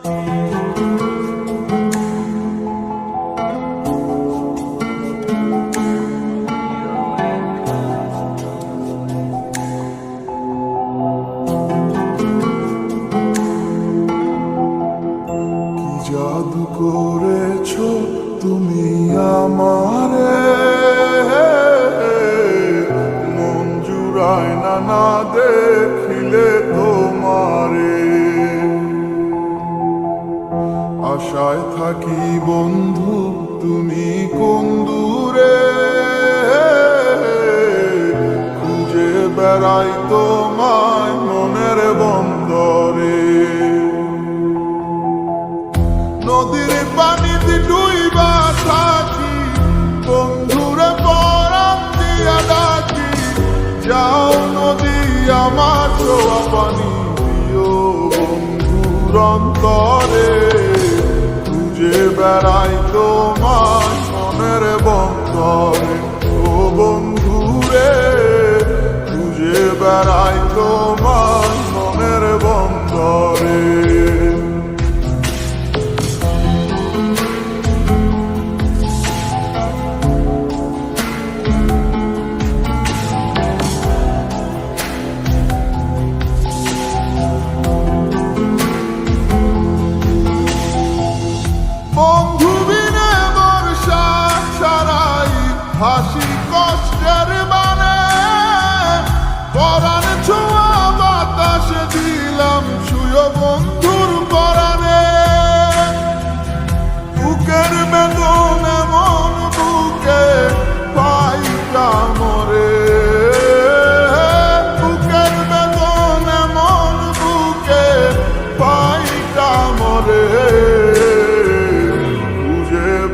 জাদু করেছো তুমি আমারে, মন জুড়ায় না দেখিলে তোমারে। আশায় থাকি বন্ধু তুমি কোন দূরে, খুঁজে বেড়াই তোমায় মনের বন্দরে। নদীর পানিতে ডুইবা থাকি, বন্ধুরে পরাণ দিয়া ডাকি। যাও নদী আমার ছোঁয়া পানি দিও বন্ধুর অন্তরে, খুঁজে বেড়াই তোমার মনের বন্দরে। ও বন্ধুরে খুঁজে বেড়াই তোমার মনের বন্দরে। বন্ধু বিনে বর্ষা সারাই হাসি কষ্টের মানে, পরাণ ছোঁয়া বাতাসে দিলাম ছুঁয়ো বন্ধুর পরাণে। বুকের বেদন এমন বুকে পাইটা মরে, বুকের বেদন এমন বুকে পাইটা মরে।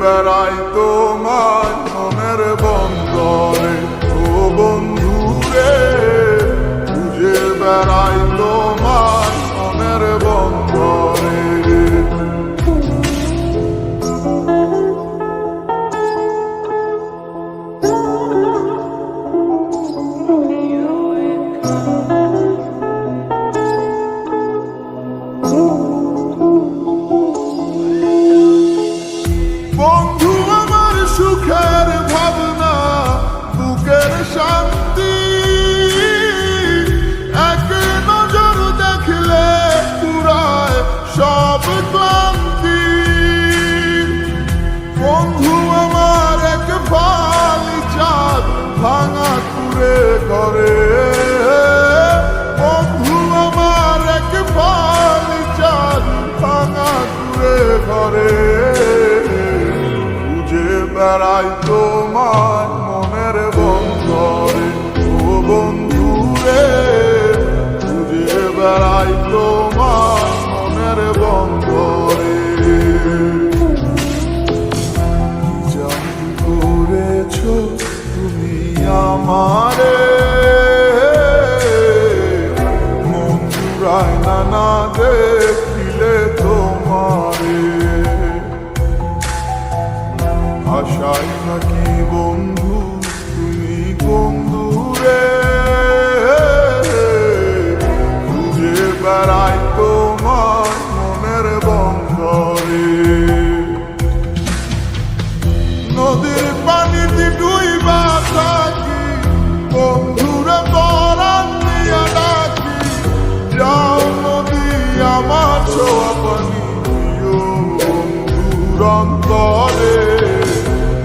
বেড়াই তোমার মনের বন্দরে, ও বন্ধুরে খুঁজে বেড়াই তোমার মনের বন্দরে। বন্ধু আমার সুখের ভাবনা, বুকের শান্তি, এক নজর দেখলে পুরায় সব ক্লান্তি। বন্ধু আমার এক ফালি চাঁদ ভাঙা কুড়ে ঘরে, বন্ধু আমার এক ফালি চাঁদ ভাঙা কুড়ে ঘরে। বেড়াই তোমার মনের বন্দরে, ও বন্ধুরে খুঁজে বেড়াই তোমার মনের বন্দরে। জাদু করেছো তুমি আমারে, মন জুড়ায় না দেখিলে তোমারে। আশায় থাকি বন্ধু তুমি কোন দূরে, খুঁজে বেড়াই তোমার মনের বন্দরে। নদীর পানিতে ডুইবা থাকি, বন্ধুরে পরাণ দিয়া ডাকি। যাও নদী আমার ছোঁয়া পানি দিও বন্ধুর অন্তরে,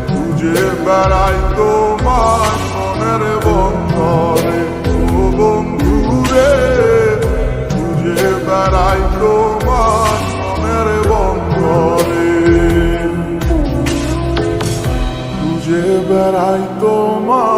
খুঁজে বেড়াই তোমার মনের বন্দরে। ও বন্ধুরে খুঁজে বেড়াই তোমার মনের বন্দরে, খুঁজে বেড়াই তোমার